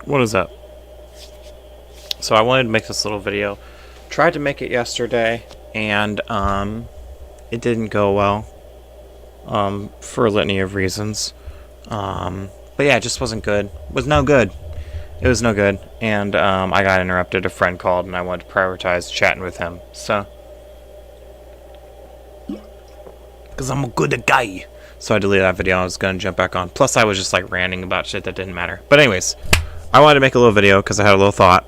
What is that? So I wanted to make this little video. Tried to make it yesterday, and it didn't go well. For a litany of reasons. But yeah, it just wasn't good. It was no good. It was no good. And I got interrupted. A friend called, and I wanted to prioritize chatting with him. So, because I'm a good guy. So I deleted that video. I was going to jump back on. Plus, I was just like ranting about shit that didn't matter. But anyways, I wanted to make a little video because I had a little thought.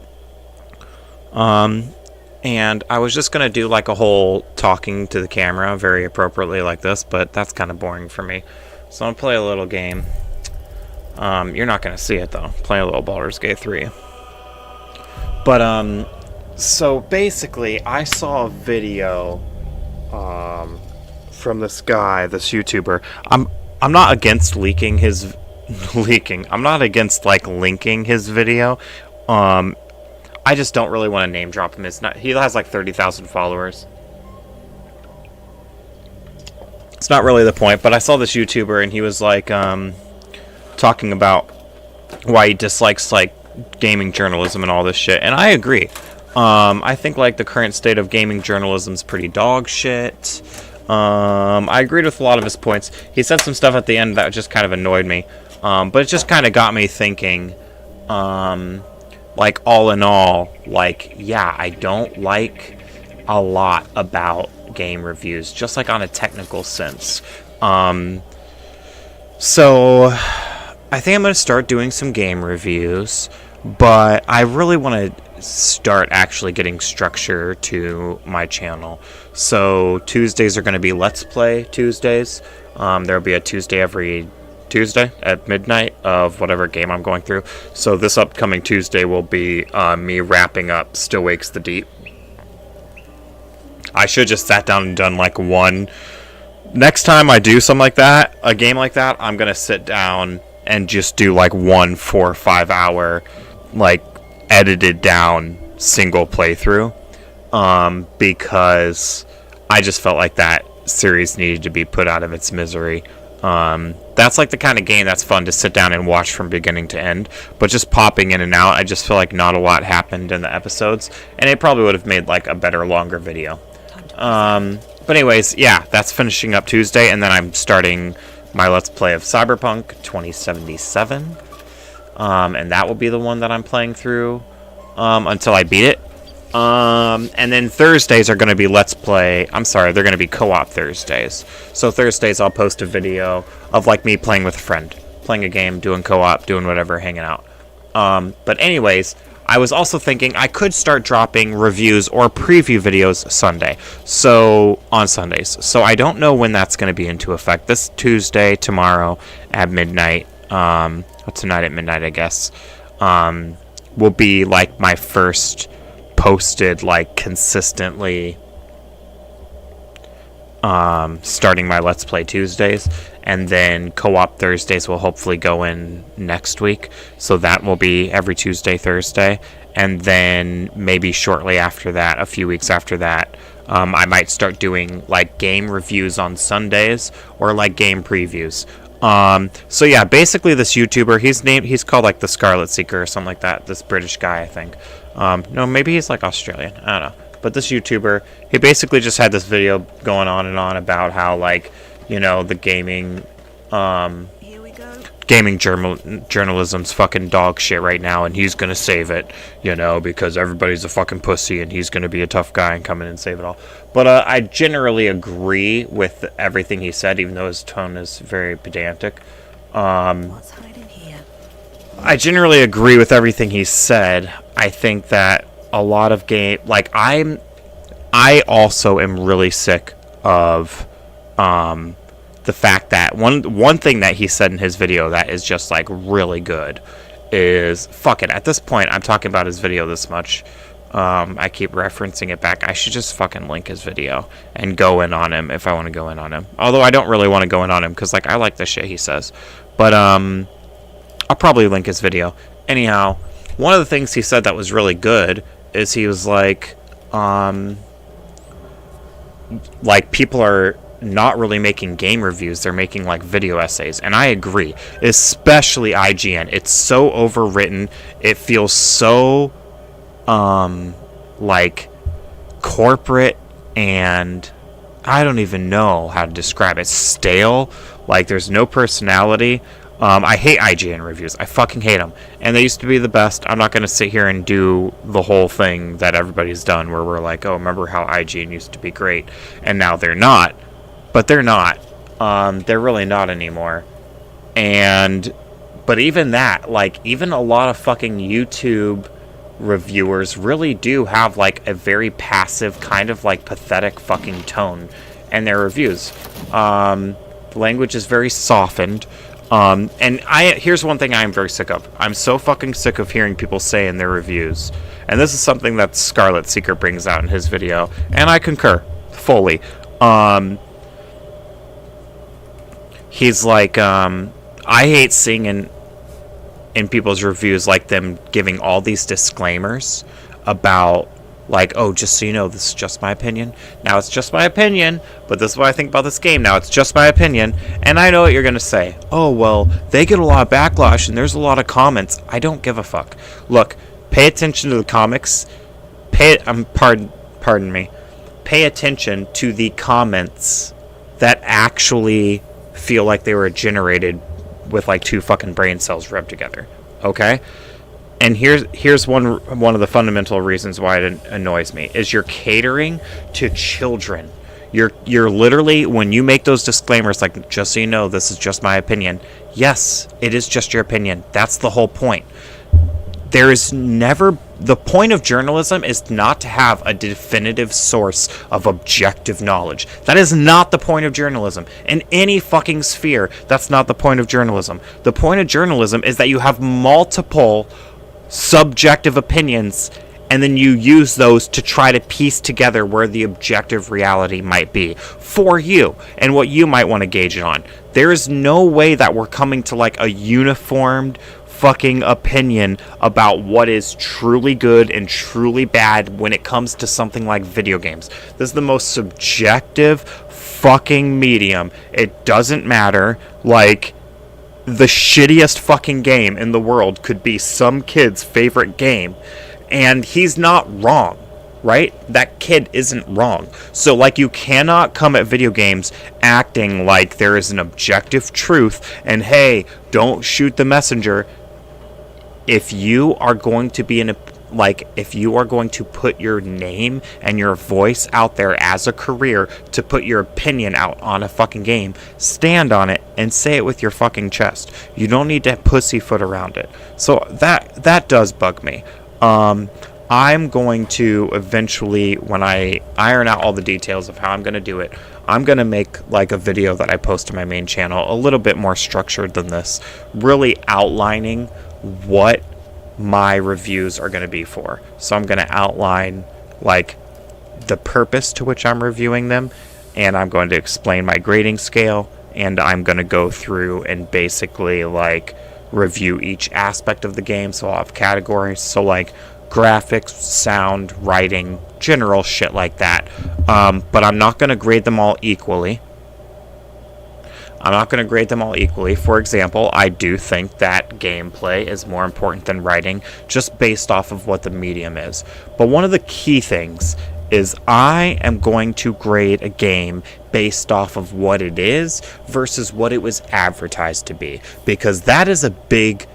And I was just going to do like a whole talking to the camera very appropriately like this, but that's kind of boring for me. So I'm going to play a little game. You're not going to see it though. Play a little Baldur's Gate 3. But, so basically I saw a video, from this guy, this YouTuber. I'm not against leaking his, I'm not against like linking his video. I just don't really want to name drop him. He has like 30,000 followers. It's not really the point, but I saw this YouTuber and he was like talking about why he dislikes like gaming journalism and all this shit, and I agree. I think like the current state of gaming journalism is pretty dog shit. I agreed with a lot of his points. He said some stuff at the end that just kind of annoyed me, but it just kind of got me thinking. Like, all in all, like, yeah, I don't like a lot about game reviews, just like on a technical sense. So, I think I'm going to start doing some game reviews, but I really want to start actually getting structure to my channel. So, Tuesdays are going to be Let's Play Tuesdays. There will be a Tuesday every Tuesday at midnight of whatever game I'm going through. So this upcoming Tuesday will be me wrapping up Still Wakes the Deep. I should just sat down and done like one. Next time I do something like that, a game like that, I'm gonna sit down and just do like 1 4 or 5 hour like edited down single playthrough, because I just felt like that series needed to be put out of its misery. That's like the kind of game that's fun to sit down and watch from beginning to end, but just popping in and out, I just feel like not a lot happened in the episodes, and it probably would have made like a better, longer video. But anyways, yeah, that's finishing up Tuesday, and then I'm starting my Let's Play of Cyberpunk 2077, and that will be the one that I'm playing through, until I beat it. And then Thursdays are going to be Let's Play. I'm sorry, they're going to be co-op Thursdays. So Thursdays I'll post a video of like me playing with a friend, playing a game, doing co-op, doing whatever, hanging out. But anyways, I was also thinking I could start dropping reviews or preview videos Sunday. So on Sundays. So I don't know when that's going to be into effect. This Tuesday, tomorrow at midnight, tonight at midnight, I guess, will be like my first posted like consistently starting my Let's Play Tuesdays, and then co-op Thursdays will hopefully go in next week, so that will be every Tuesday, Thursday, and then maybe shortly after that, a few weeks after that, I might start doing like game reviews on Sundays or like game previews. So yeah, basically this YouTuber, he's called like the Scarlet Seeker or something like that, this British guy, I think. No, maybe he's like Australian, I don't know. But this YouTuber, he basically just had this video going on and on about how, like, you know, the gaming journalism's fucking dog shit right now, and he's gonna save it, you know, because everybody's a fucking pussy, and he's gonna be a tough guy and come in and save it all. But I generally agree with everything he said, even though his tone is very pedantic. What's hiding here? I generally agree with everything he said. I think that a lot of I also am really sick of the fact that one thing that he said in his video that is just like really good is, fuck it, at this point I'm talking about his video this much, I keep referencing it back, I should just fucking link his video and go in on him if I want to go in on him, although I don't really want to go in on him because like I like the shit he says, but I'll probably link his video. Anyhow, one of the things he said that was really good is he was like people are not really making game reviews. They're making like video essays. And I agree, especially IGN. It's so overwritten. It feels so like corporate, and I don't even know how to describe it. Stale. Like there's no personality. I hate IGN reviews. I fucking hate them. And they used to be the best. I'm not going to sit here and do the whole thing that everybody's done where we're like, oh, remember how IGN used to be great? And now they're not. But they're not. They're really not anymore. But even that, like, even a lot of fucking YouTube reviewers really do have, like, a very passive, kind of, like, pathetic fucking tone in their reviews. The language is very softened. Here's one thing I am very sick of. I'm so fucking sick of hearing people say in their reviews, and this is something that Scarlet Seeker brings out in his video, and I concur fully. He's like, I hate seeing in people's reviews, like, them giving all these disclaimers about, like, oh, just so you know, this is just my opinion. Now, it's just my opinion, but this is what I think about this game. Now, it's just my opinion. And I know what you're going to say. Oh, well, they get a lot of backlash, and there's a lot of comments. I don't give a fuck. Look, pay attention to the comics. Pardon me. Pay attention to the comments that actually feel like they were generated with, like, 2 fucking brain cells rubbed together. Okay? And here's one of the fundamental reasons why it annoys me is you're catering to children. You're literally, when you make those disclaimers, like, just so you know, this is just my opinion. Yes, it is just your opinion. That's the whole point. There is never, the point of journalism is not to have a definitive source of objective knowledge. That is not the point of journalism. In any fucking sphere, that's not the point of journalism. The point of journalism is that you have multiple subjective opinions, and then you use those to try to piece together where the objective reality might be for you and what you might want to gauge it on. There is no way that we're coming to, like, a uniformed fucking opinion about what is truly good and truly bad when it comes to something like video games. This is the most subjective fucking medium. It doesn't matter. Like, the shittiest fucking game in the world could be some kid's favorite game, and he's not wrong, right? That kid isn't wrong. So, like, you cannot come at video games acting like there is an objective truth and, hey, don't shoot the messenger. If you are going to be if you are going to put your name and your voice out there as a career to put your opinion out on a fucking game, stand on it and say it with your fucking chest. You don't need to pussyfoot around it. So that does bug me. I'm going to eventually, when I iron out all the details of how I'm going to do it, I'm going to make, like, a video that I post to my main channel a little bit more structured than this, really outlining what my reviews are going to be for. So I'm going to outline, like, the purpose to which I'm reviewing them, and I'm going to explain my grading scale, and I'm going to go through and basically, like, review each aspect of the game. So I'll have categories, so, like, graphics, sound, writing, general shit like that. But I'm not going to grade them all equally. For example, I do think that gameplay is more important than writing, just based off of what the medium is. But one of the key things is I am going to grade a game based off of what it is versus what it was advertised to be. Because that is a big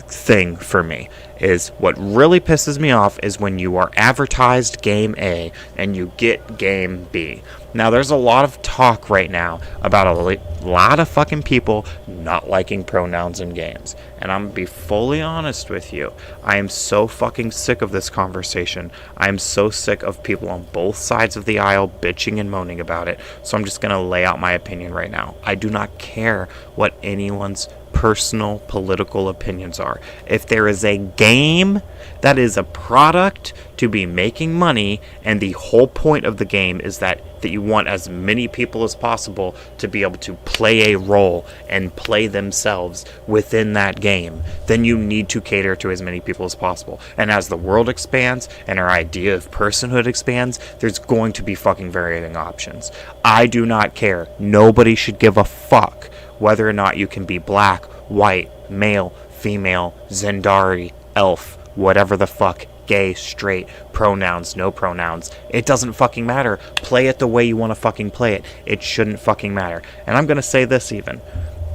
thing for me. Is what really pisses me off is when you are advertised game A and you get game B. Now, there's a lot of talk right now about a lot of fucking people not liking pronouns in games. And I'm going to be fully honest with you. I am so fucking sick of this conversation. I am so sick of people on both sides of the aisle bitching and moaning about it. So I'm just going to lay out my opinion right now. I do not care what anyone's personal political opinions are. If there is a game that is a product to be making money, and the whole point of the game is that you want as many people as possible to be able to play a role and play themselves within that game, then you need to cater to as many people as possible. And as the world expands and our idea of personhood expands, there's going to be fucking varying options. I do not care. Nobody should give a fuck whether or not you can be black, white, male, female, Zendari, elf, whatever the fuck, gay, straight, pronouns, no pronouns. It doesn't fucking matter. Play it the way you want to fucking play it. It shouldn't fucking matter. And I'm going to say this even.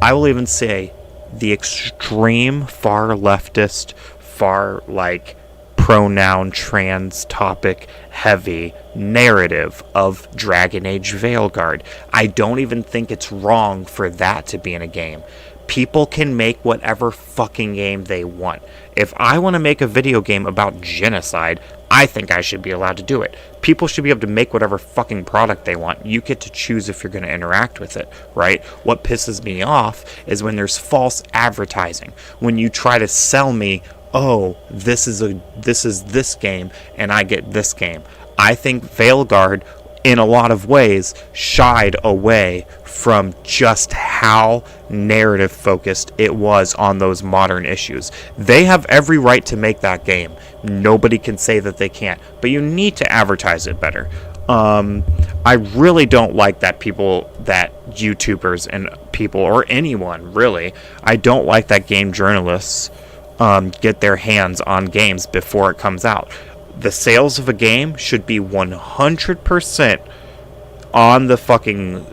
I will even say the extreme far leftist, far like pronoun trans topic heavy narrative of Dragon Age Veilguard. I don't even think it's wrong for that to be in a game. People can make whatever fucking game they want. If I want to make a video game about genocide, I think I should be allowed to do it. People should be able to make whatever fucking product they want. You get to choose if you're going to interact with it, right? What pisses me off is when there's false advertising. When you try to sell me, oh, this is this game and I get this game. I think Veilguard in a lot of ways shied away from just how narrative focused it was on those modern issues. They have every right to make that game. Nobody can say that they can't, but you need to advertise it better. I really don't like that YouTubers and people, or anyone really, I don't like that game journalists get their hands on games before it comes out. The sales of a game should be 100% on the fucking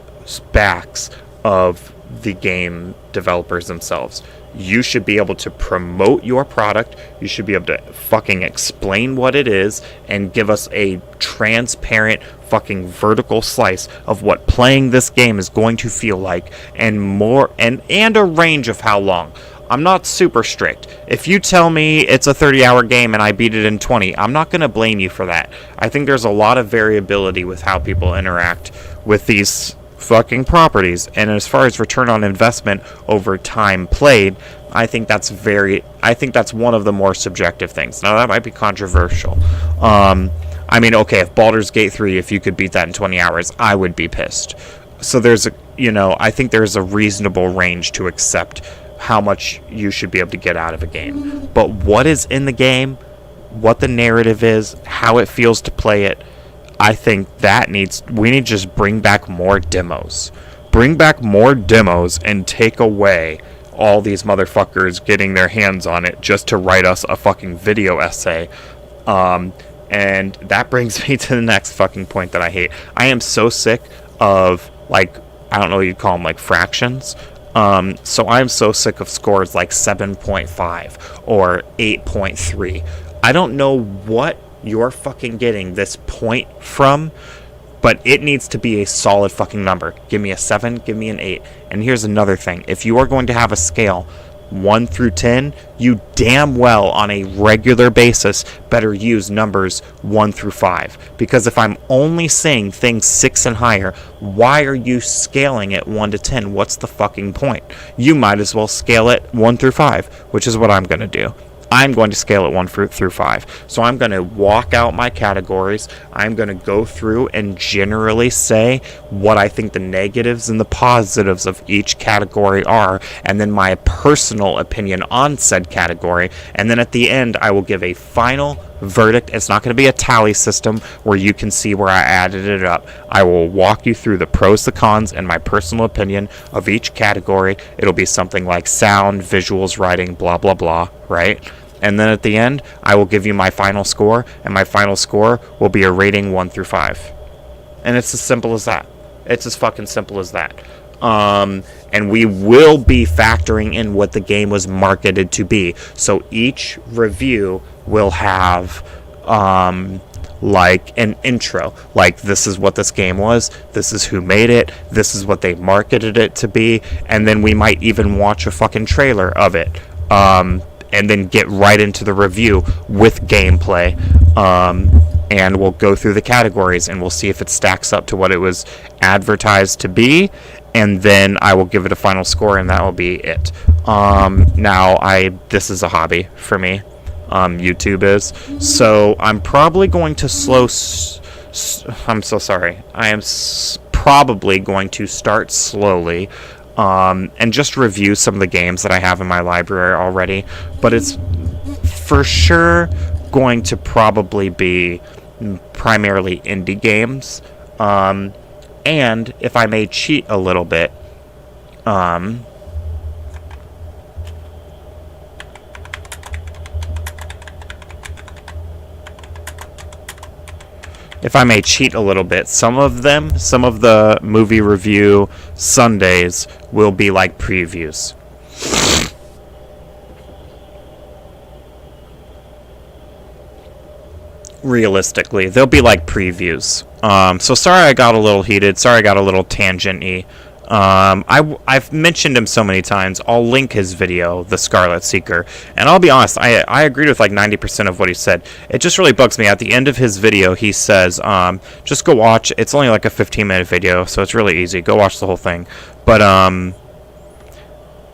backs of the game developers themselves. You should be able to promote your product. You should be able to fucking explain what it is and give us a transparent fucking vertical slice of what playing this game is going to feel like, and more, and a range of how long. I'm not super strict. If you tell me it's a 30-hour game and I beat it in 20, I'm not going to blame you for that. I think there's a lot of variability with how people interact with these fucking properties. And as far as return on investment over time played, I think that's one of the more subjective things. Now, that might be controversial. I mean, okay, if Baldur's Gate 3, if you could beat that in 20 hours, I would be pissed. So I think there's a reasonable range to accept how much you should be able to get out of a game. But what is in the game, what the narrative is, how it feels to play it, I think we need to just bring back more demos. Bring back more demos and take away all these motherfuckers getting their hands on it just to write us a fucking video essay. And that brings me to the next fucking point that I hate. I am so sick of, like, I don't know what you'd call them, like fractions. So I'm so sick of scores like 7.5 or 8.3. I don't know what you're fucking getting this point from, but it needs to be a solid fucking number. Give me a 7, give me an 8. And here's another thing. If you are going to have a scale 1 through 10, you damn well on a regular basis better use numbers 1 through 5. Because if I'm only saying things 6 and higher, why are you scaling it 1 to 10? What's the fucking point? You might as well scale it 1 through 5, which is what I'm going to do. I'm going to scale it 1 through 5. So I'm going to walk out my categories. I'm going to go through and generally say what I think the negatives and the positives of each category are, and then my personal opinion on said category. And then at the end, I will give a final verdict. It's not going to be a tally system where you can see where I added it up. I will walk you through the pros, the cons, and my personal opinion of each category. It'll be something like sound, visuals, writing, blah, blah, blah, right? And then at the end, I will give you my final score, and my final score will be a rating 1 through 5. And it's as simple as that. It's as fucking simple as that. And we will be factoring in what the game was marketed to be. So each review will have like an intro, like this is what this game was, this is who made it, this is what they marketed it to be, and then we might even watch a fucking trailer of it, and then get right into the review with gameplay, and we'll go through the categories and we'll see if it stacks up to what it was advertised to be, and then I will give it a final score, and that will be it. Now this is a hobby for me. YouTube is. So I'm probably going to I'm so sorry. I am probably going to start slowly, and just review some of the games that I have in my library already. But it's for sure going to probably be primarily indie games. And if I may cheat a little bit, some of the movie review Sundays will be like previews. Realistically, they'll be like previews. So sorry I got a little heated. Sorry I got a little tangent-y. I've mentioned him so many times. I'll link his video, The Scarlet Seeker, and I'll be honest, I agreed with like 90% of what he said. It just really bugs me. At the end of his video, he says, just go watch. It's only like a 15-minute video, so it's really easy. Go watch the whole thing. But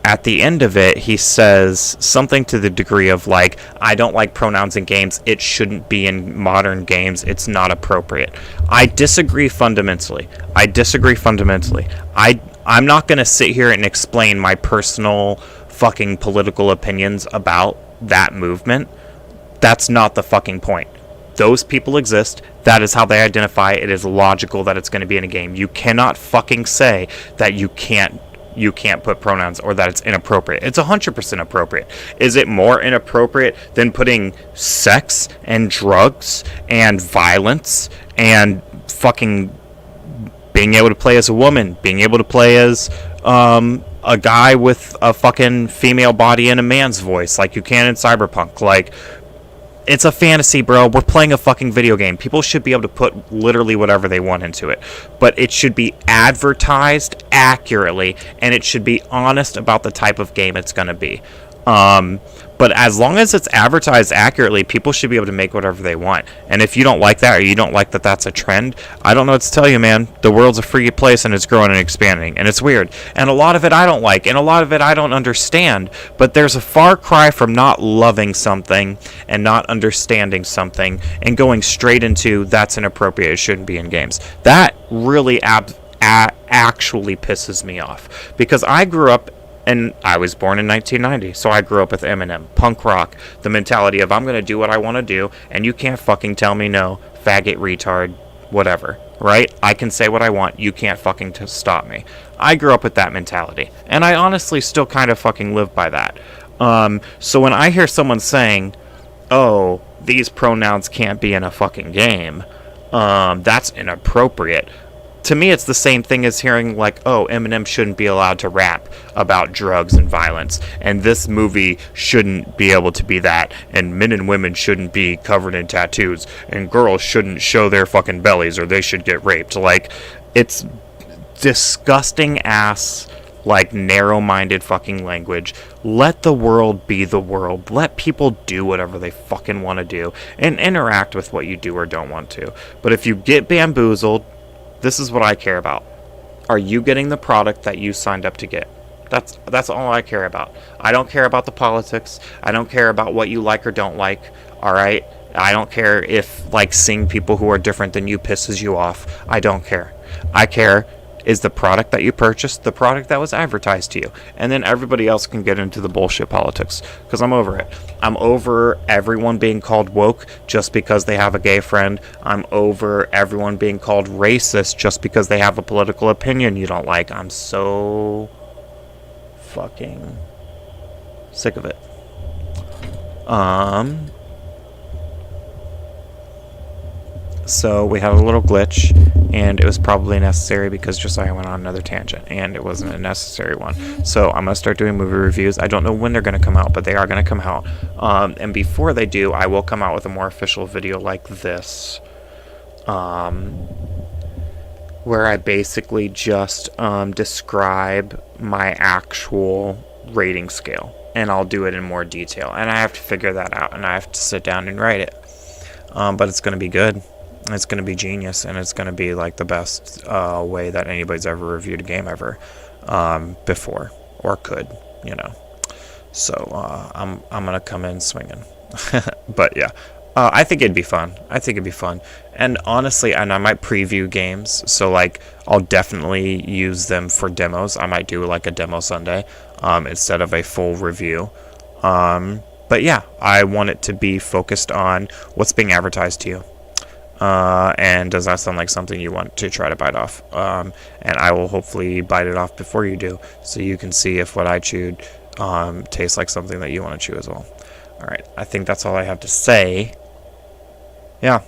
at the end of it, he says something to the degree of like, I don't like pronouns in games. It shouldn't be in modern games. It's not appropriate. I disagree fundamentally. I'm not going to sit here and explain my personal fucking political opinions about that movement. That's not the fucking point. Those people exist. That is how they identify. It is logical that it's going to be in a game. You cannot fucking say that you can't put pronouns or that it's inappropriate. It's 100% appropriate. Is it more inappropriate than putting sex and drugs and violence and fucking being able to play as a woman, being able to play as a guy with a fucking female body and a man's voice like you can in Cyberpunk? Like, it's a fantasy, bro. We're playing a fucking video game. People should be able to put literally whatever they want into it. But it should be advertised accurately, and it should be honest about the type of game it's going to be. But as long as it's advertised accurately, people should be able to make whatever they want. And if you don't like that, or you don't like that that's a trend, I don't know what to tell you, man. The world's a free place, and it's growing and expanding. And it's weird. And a lot of it I don't like, and a lot of it I don't understand. But there's a far cry from not loving something and not understanding something and going straight into that's inappropriate, it shouldn't be in games. That really actually pisses me off. Because I grew up, and I was born in 1990, so I grew up with Eminem, punk rock, the mentality of I'm going to do what I want to do, and you can't fucking tell me no, faggot, retard, whatever, right? I can say what I want, you can't fucking stop me. I grew up with that mentality, and I honestly still kind of fucking live by that. So when I hear someone saying, oh, these pronouns can't be in a fucking game, that's inappropriate. To me, it's the same thing as hearing, like, oh, Eminem shouldn't be allowed to rap about drugs and violence, and this movie shouldn't be able to be that, and men and women shouldn't be covered in tattoos, and girls shouldn't show their fucking bellies, or they should get raped. Like, it's disgusting ass, like, narrow-minded fucking language. Let the world be the world. Let people do whatever they fucking want to do, and interact with what you do or don't want to. But if you get bamboozled, this is what I care about. Are you getting the product that you signed up to get? That's all I care about. I don't care about the politics. I don't care about what you like or don't like. All right? I don't care if, like, seeing people who are different than you pisses you off. I don't care. I care is the product that you purchased the product that was advertised to you. And then everybody else can get into the bullshit politics. Because I'm over it. I'm over everyone being called woke just because they have a gay friend. I'm over everyone being called racist just because they have a political opinion you don't like. I'm so fucking sick of it. So we had a little glitch, and it was probably necessary because Josiah went on another tangent, and it wasn't a necessary one. So I'm going to start doing movie reviews. I don't know when they're going to come out, but they are going to come out. And before they do, I will come out with a more official video like this, where I basically just describe my actual rating scale, and I'll do it in more detail. And I have to figure that out, and I have to sit down and write it. But it's going to be good. It's going to be genius, and it's going to be like the best way that anybody's ever reviewed a game ever before, or could, you know. So I'm gonna come in swinging. But yeah, I think it'd be fun. And honestly, and I might preview games, so like I'll definitely use them for demos. I might do like a demo Sunday instead of a full review. But yeah, I want it to be focused on what's being advertised to you. And does that sound like something you want to try to bite off? And I will hopefully bite it off before you do, so you can see if what I chewed tastes like something that you want to chew as well. Alright, I think that's all I have to say. Yeah,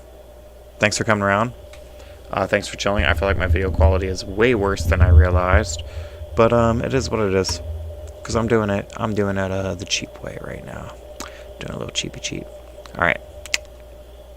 thanks for coming around. Thanks for chilling. I feel like my video quality is way worse than I realized, but it is what it is, because I'm doing it the cheap way right now. Doing a little cheapy cheap. Alright.